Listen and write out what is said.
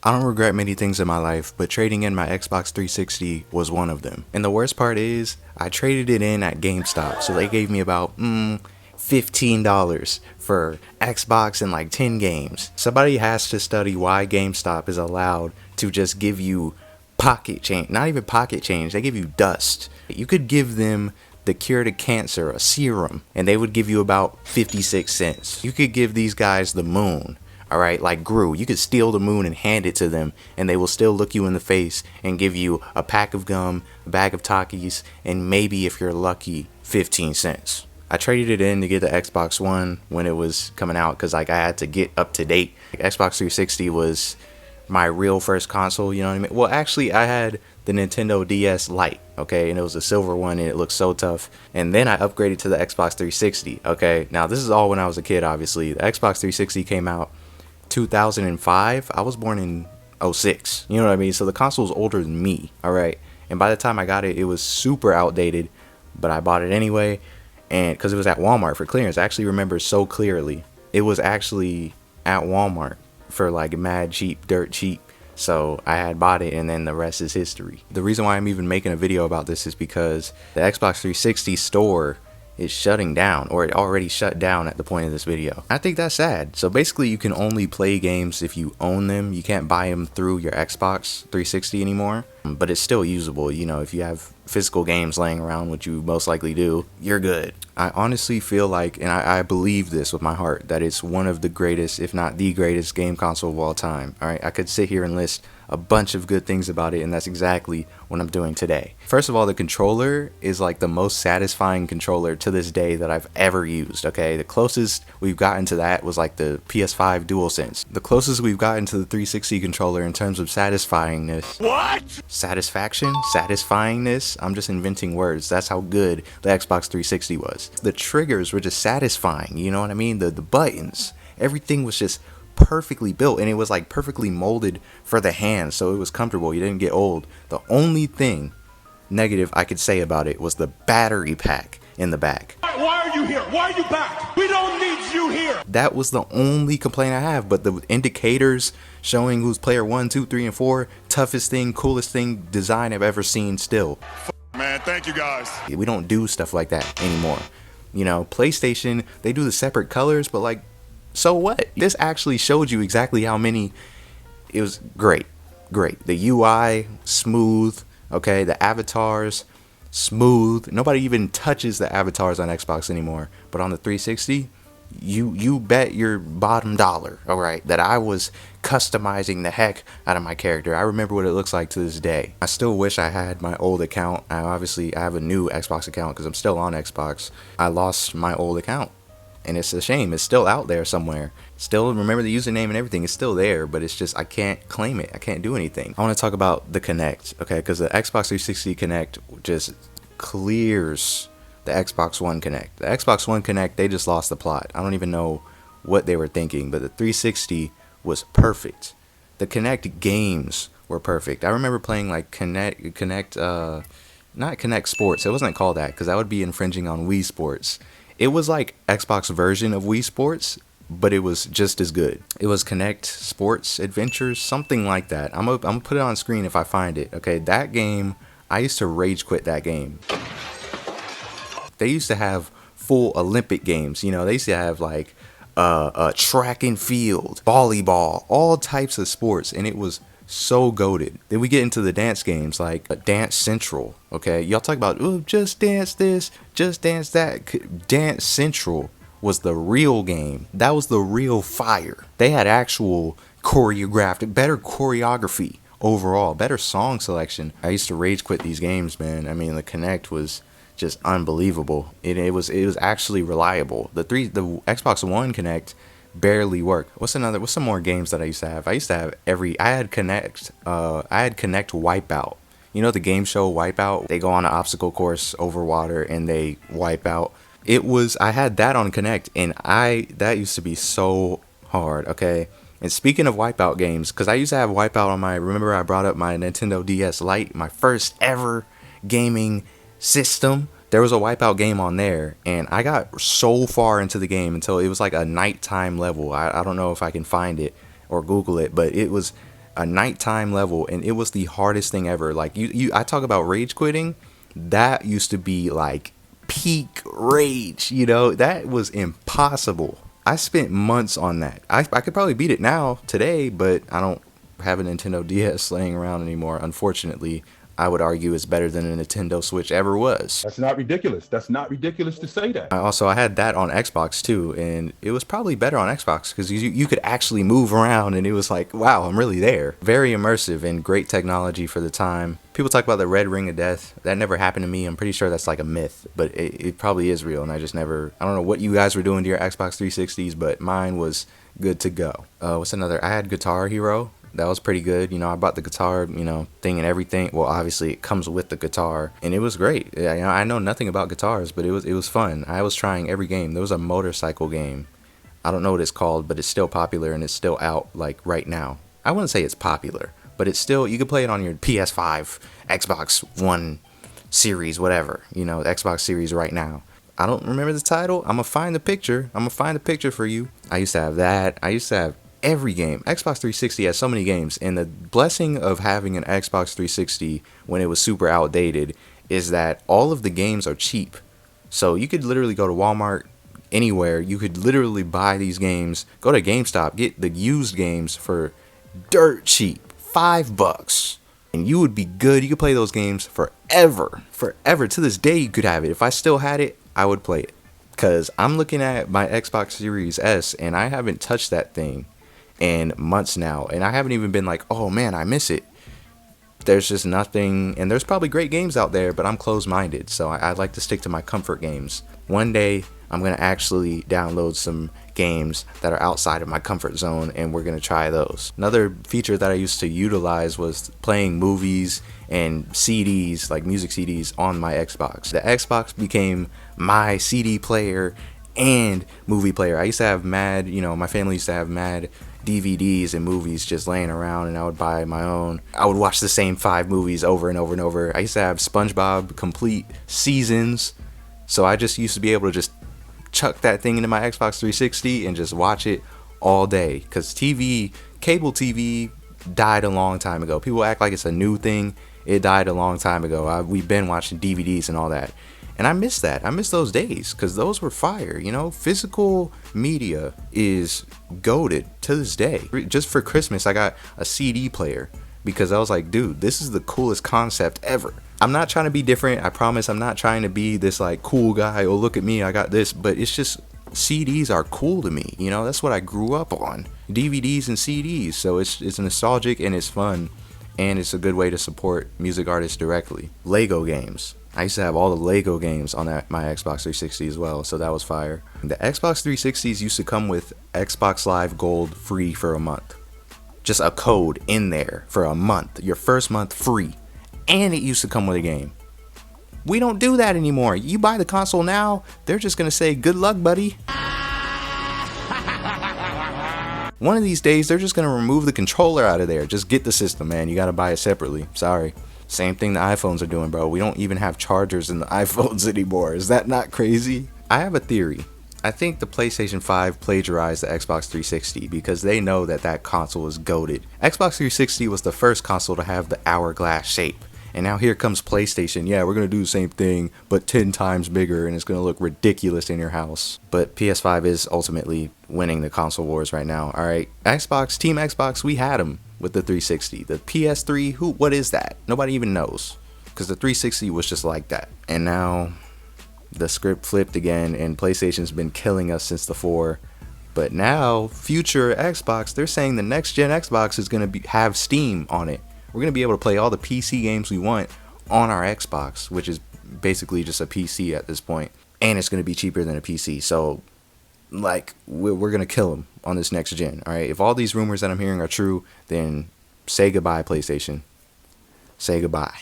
I don't regret many things in my life, but trading in my Xbox 360 was one of them. And the worst part is, I traded it in at GameStop, so they gave me about $15 for Xbox and like 10 games. Somebody has to study why GameStop is allowed to just give you pocket change. Not even pocket change, they give you dust. You could give them the cure to cancer, a serum, and they would give you about 56 cents. You could give these guys the moon. Alright, like Gru, you could steal the moon and hand it to them, and they will still look you in the face and give you a pack of gum, a bag of Takis, and maybe, if you're lucky, 15 cents. I traded it in to get the Xbox One when it was coming out, because like I had to get up to date. Xbox 360 was my real first console, you know what I mean? Well, actually, I had the Nintendo DS Lite, okay, and it was a silver one, and it looked so tough. And then I upgraded to the Xbox 360, okay? Now, this is all when I was a kid, obviously. The Xbox 360 came out 2005. I was born in 06, you know what I mean? So the console's older than me, all right? And by the time I got it, it was super outdated, but I bought it anyway, and because it was at Walmart for clearance. I actually remember so clearly. It was actually at Walmart for like mad cheap, dirt cheap. So I had bought it, and then the rest is history. The reason why I'm even making a video about this is because the Xbox 360 store is shutting down, or it already shut down at the point of this video. I think that's sad. So basically, you can only play games if you own them. You can't buy them through your Xbox 360 anymore, but it's still usable. You know, if you have physical games laying around, which you most likely do, you're good. I honestly feel like, and I believe this with my heart, that it's one of the greatest, if not the greatest, game console of all time. All right, I could sit here and list a bunch of good things about it, and that's exactly what I'm doing today. First of all, the controller is like the most satisfying controller to this day that I've ever used, okay? The closest we've gotten to that was like the PS5 DualSense. The closest we've gotten to the 360 controller in terms of satisfyingness. What? Satisfaction? Satisfyingness? I'm just inventing words. That's how good the Xbox 360 was. The triggers were just satisfying, you know what I mean? The buttons. Everything was just perfectly built, and it was like perfectly molded for the hand, so it was comfortable. You didn't get old. The only thing negative I could say about it was the battery pack in the back. Why are you here? Why are you back? We don't need you here. That was the only complaint I have. But the indicators showing who's player 1, 2, 3, and 4, toughest thing, coolest thing, design I've ever seen still. Man, thank you guys. We don't do stuff like that anymore. You know, PlayStation, they do the separate colors, but like, so what? This actually showed you exactly how many. It was great. The UI, smooth, okay? The avatars, smooth. Nobody even touches the avatars on Xbox anymore. But on the 360, you bet your bottom dollar, all right, that I was customizing the heck out of my character. I remember what it looks like to this day. I still wish I had my old account. I have a new Xbox account because I'm still on Xbox. I lost my old account, and it's a shame. It's still out there somewhere. Still remember the username and everything. It's still there, but it's just I can't claim it. I can't do anything. I want to talk about the Kinect, okay? Because the Xbox 360 Kinect just clears the Xbox One Kinect. The Xbox One Kinect, they just lost the plot. I don't even know what they were thinking, but the 360 was perfect. The Kinect games were perfect. I remember playing like not Kinect Sports. It wasn't called that because that would be infringing on Wii Sports. It was like Xbox version of Wii Sports, but it was just as good. It was Kinect Sports Adventures, something like that. I'm gonna put it on screen if I find it. Okay, that game, I used to rage quit that game. They used to have full Olympic games. You know, they used to have like track and field, volleyball, all types of sports, and it was so goated. Then we get into the dance games like Dance Central. Okay, y'all talk about, oh, just dance this, just dance that. Dance Central was the real game. That was the real fire. They had actual choreographed, better choreography overall, better song selection. I used to rage quit these games, man. I mean, the Kinect was just unbelievable. It was actually reliable. The Xbox One Kinect barely worked. What's some more games that I used to have? I had Kinect Wipeout. You know the game show Wipeout? They go on an obstacle course over water and they wipe out. I had that on Kinect, and that used to be so hard, okay? And speaking of Wipeout games, because I used to have Wipeout on remember I brought up my Nintendo DS Lite, my first ever gaming system. There was a Wipeout game on there, and I got so far into the game until it was like a nighttime level. I don't know if I can find it or Google it, but it was a nighttime level, and it was the hardest thing ever. Like I talk about rage quitting. That used to be like peak rage, that was impossible. I spent months on that. I could probably beat it now today, but I don't have a Nintendo DS laying around anymore. Unfortunately, I would argue it's better than a Nintendo Switch ever was. That's not ridiculous. That's not ridiculous to say that. I had that on Xbox too, and it was probably better on Xbox because you could actually move around, and it was like, wow, I'm really there. Very immersive and great technology for the time. People talk about the red ring of death. That never happened to me. I'm pretty sure that's like a myth, but it probably is real, and I don't know what you guys were doing to your Xbox 360s, but mine was good to go. What's another? I had Guitar Hero. That was pretty good. I bought the guitar, thing and everything. Well, obviously it comes with the guitar, and it was great. I know nothing about guitars, but it was fun. I was trying every game. There was a motorcycle game. I don't know what it's called, but it's still popular and it's still out like right now. I wouldn't say it's popular, but it's still, you can play it on your PS5, Xbox One series, whatever, the Xbox series right now. I don't remember the title. I'm gonna find the picture. For you. I used to have that. I used to have every game. Xbox 360 has so many games, and the blessing of having an Xbox 360 when it was super outdated is that all of the games are cheap. So you could literally go to Walmart, anywhere. You could literally buy these games, go to GameStop, get the used games for dirt cheap, $5, and you would be good. You could play those games forever. To this day, you could have it. If I still had it, I would play it. Because I'm looking at my Xbox Series S, and I haven't touched that thing in months now, and I haven't even been like, oh man, I miss it. There's just nothing, and there's probably great games out there, but I'm closed-minded, so I like to stick to my comfort games. One day I'm gonna actually download some games that are outside of my comfort zone, and we're gonna try those. Another feature that I used to utilize was playing movies and CDs, like music CDs, on my Xbox. The Xbox became my CD player and movie player. I used to have mad, my family used to have mad DVDs and movies just laying around, and I would buy my own. I would watch the same 5 movies over and over and over. I used to have SpongeBob complete seasons, so I just used to be able to just chuck that thing into my Xbox 360 and just watch it all day. Because cable TV died a long time ago. People act like it's a new thing. It died a long time ago. We've been watching DVDs and all that. And I miss that. I miss those days because those were fire. Physical media is goated to this day. Just for Christmas, I got a CD player because I was like, dude, this is the coolest concept ever. I'm not trying to be different. I promise I'm not trying to be this like cool guy. Oh, look at me, I got this. But it's just, CDs are cool to me. That's what I grew up on. DVDs and CDs. So it's nostalgic and it's fun. And it's a good way to support music artists directly. Lego games. I used to have all the Lego games on my Xbox 360 as well, so that was fire. The Xbox 360s used to come with Xbox Live Gold free for a month. Just a code in there for a month. Your first month free. And it used to come with a game. We don't do that anymore. You buy the console now, they're just going to say, good luck, buddy. One of these days, they're just going to remove the controller out of there. Just get the system, man. You got to buy it separately. Sorry. Same thing the iPhones are doing, bro. We don't even have chargers in the iPhones anymore. Is that not crazy? I have a theory. I think the PlayStation 5 plagiarized the Xbox 360 because they know that console is goated. Xbox 360 was the first console to have the hourglass shape. And now here comes PlayStation. Yeah, we're going to do the same thing, but 10 times bigger, and it's going to look ridiculous in your house. But PS5 is ultimately winning the console wars right now. All right, Team Xbox, we had them with the 360. The PS3, what is that? Nobody even knows, because the 360 was just like that. And now the script flipped again, and PlayStation's been killing us since the 4. But now, future Xbox, they're saying the next gen Xbox is going to have Steam on it. We're going to be able to play all the PC games we want on our Xbox, which is basically just a PC at this point. And it's going to be cheaper than a PC. So, like, we're going to kill them on this next gen. All right. If all these rumors that I'm hearing are true, then say goodbye, PlayStation. Say goodbye.